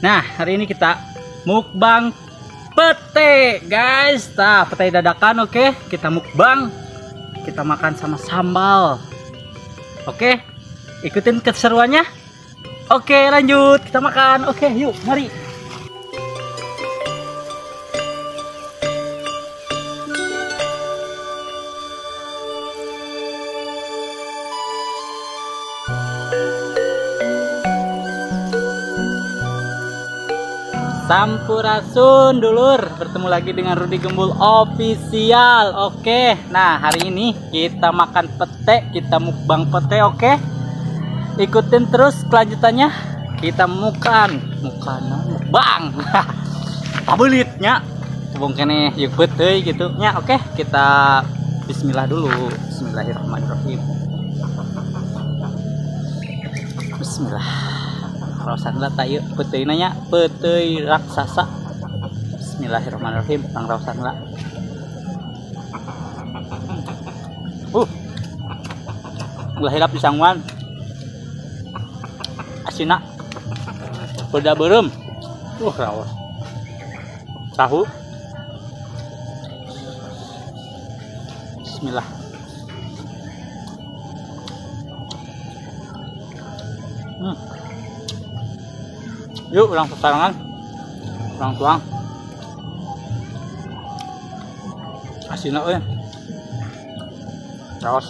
Nah, hari ini kita mukbang pete, guys. Nah, pete dadakan, oke. Kita mukbang. Kita makan sama sambal. Oke. Ikutin keseruannya. Oke, lanjut. Kita makan. Oke, yuk, mari. Sampurasun dulur, bertemu lagi dengan Rudy Gembul official. Oke, nah hari ini kita makan pete, kita mukbang pete. Oke, ikutin terus kelanjutannya. Kita mukbang tabelitnya bung kene yuk pete gitu nya. Oke, kita bismillah dulu. Bismillahirrahmanirrahim. Bismillah. Raosan lah tayo peuteui nanya peuteui raksasa. Bismillahirrahmanirrahim. Tang raosan lah. Ulah hilap di sangwan. Asina. Beda beureum. Raos. Tahu. Bismillah. Yuk, ulang sasarangan, ulang tuang, asin lah, terus,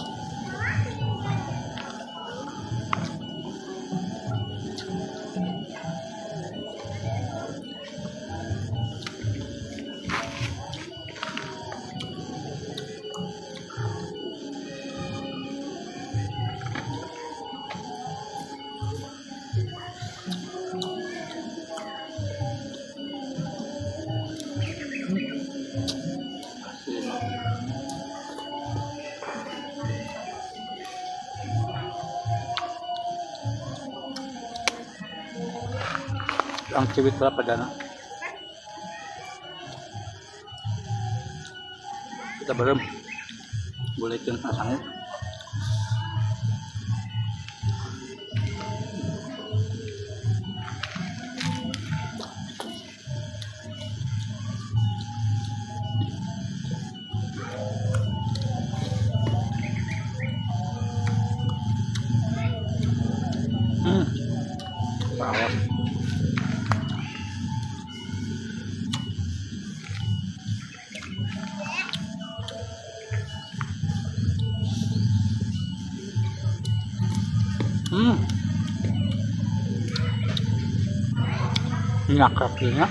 ang ciwit pala padana. Kita belum boleh cun asangnya. Bawah. Minyak kakinya.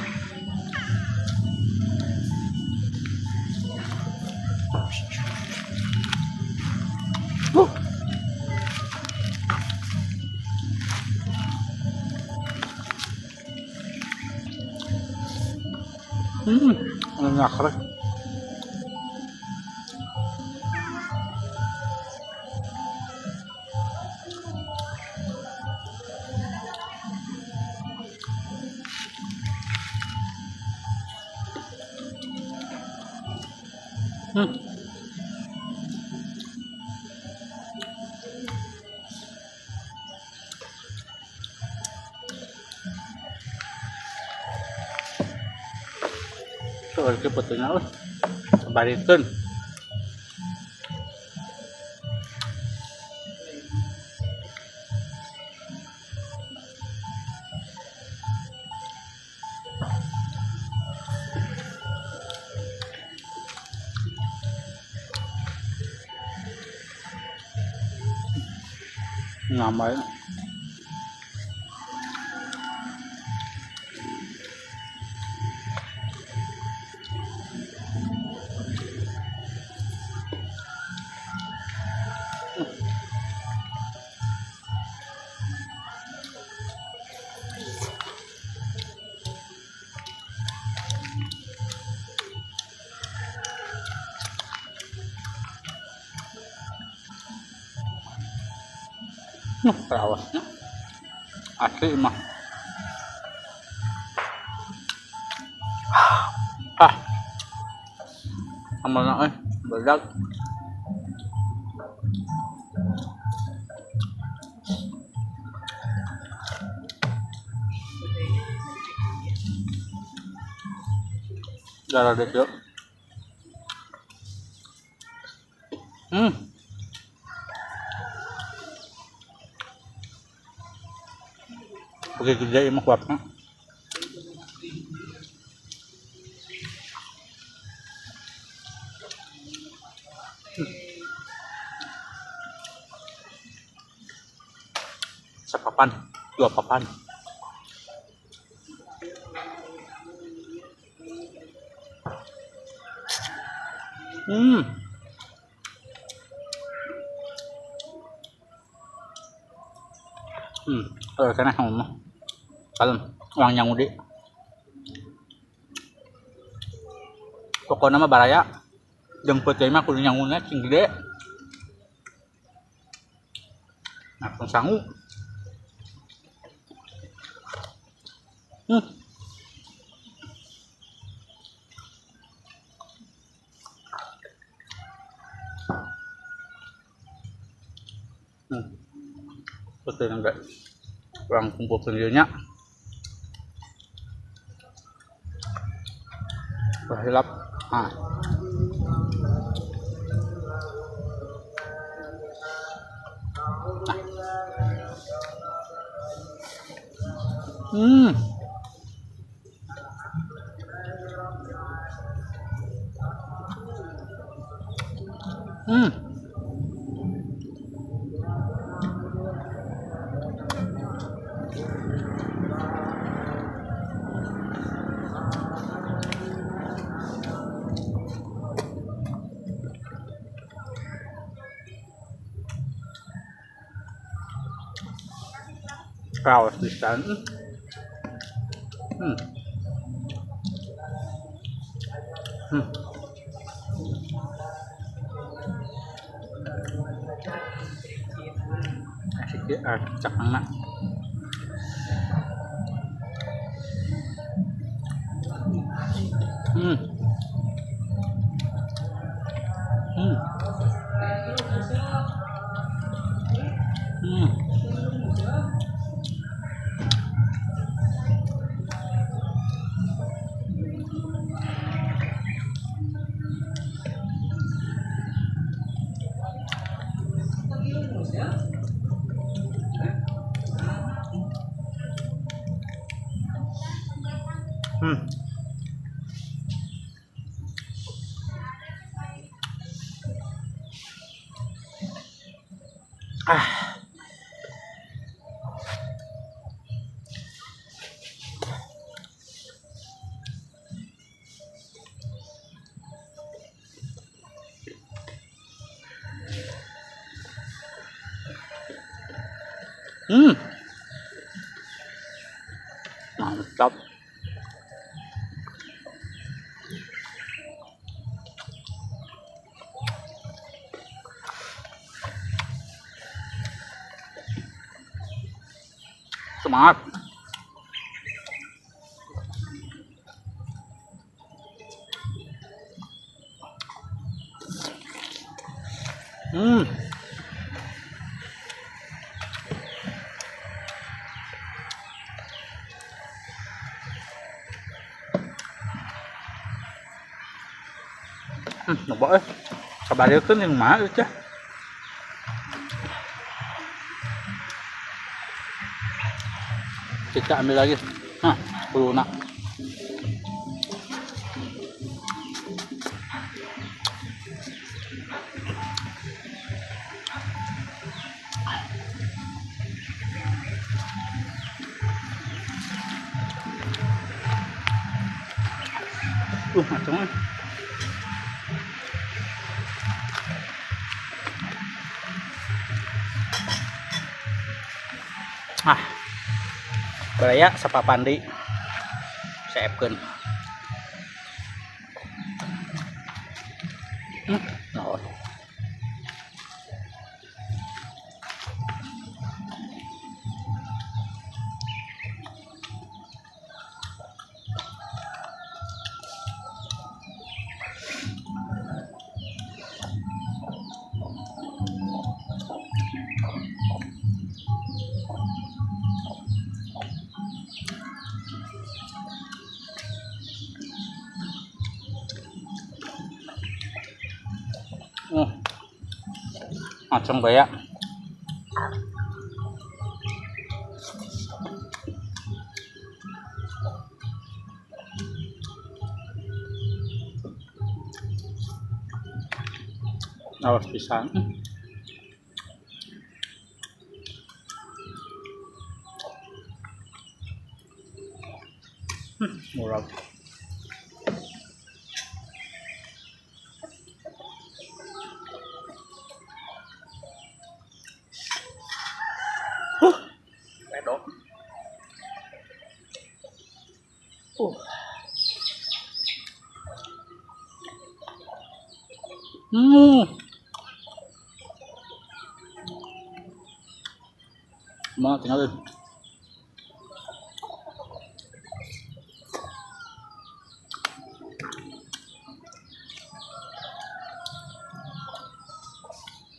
Minyak kakinya. Tuh, harga petenya lah, sebarikeun. Ngamai. Perawasnya asli mah. Amalna bedak. Darah deh yuk. Oke gede emang kuatnya. Sepapan, 2 papan. Karena kamu kalem uang yang udah pokoknya mah baraya jemput mah kudu nyangunnya cing gede nah sangu betul enggak kurang kumpul sendirinya berhilap kaos di sana. Asik ya, cak anak. Mantap. Semangat. Ngebok kabareukeun yang mana teh kita ambil lagi kuluna macam baraya sapapan deui saepkeun naon Macam kayak awas pisang. Murah. Pedok. Mau tinggalin.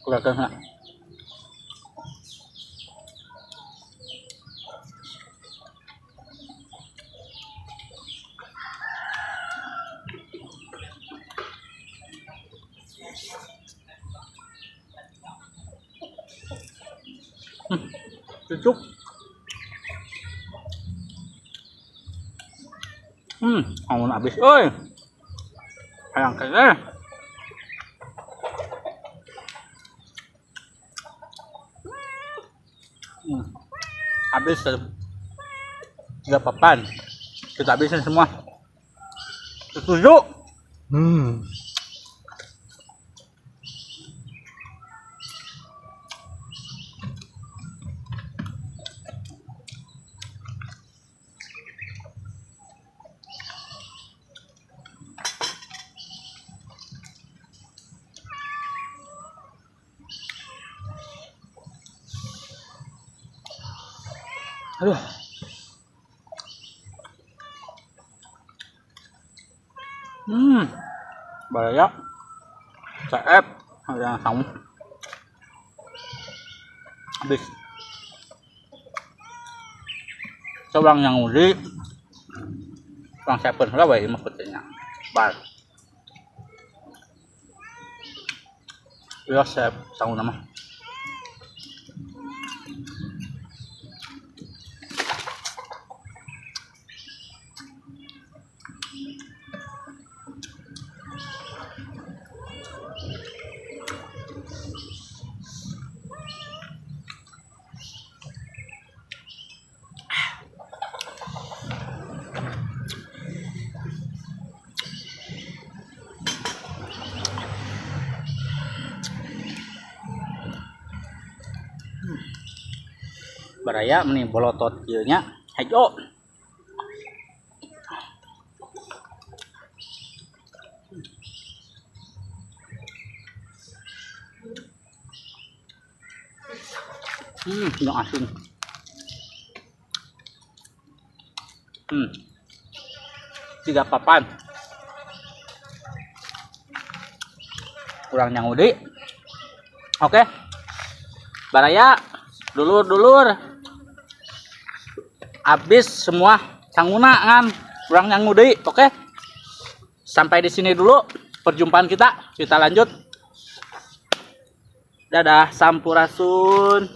Kelihatan nggak? Cucuk. Amun habis, oi. Sayang kayaknya. Habis 3 papan. Kita habisin semua. Setuju? Aduh. Bahaya. CF ada yang sama. Habis. Seorang yang uli. Orang siapa lah baik maksudnya. Bar. Ya saya tahu nama. Baraya meni bolotot ieu nya. Hayo. Yang asin. 3 papan. Kurang yang udi. Oke. Baraya, dulur-dulur. Habis semua sanguna kan, kurang yang udi. Oke. Sampai di sini dulu perjumpaan kita. Kita lanjut. Dadah, sampurasun.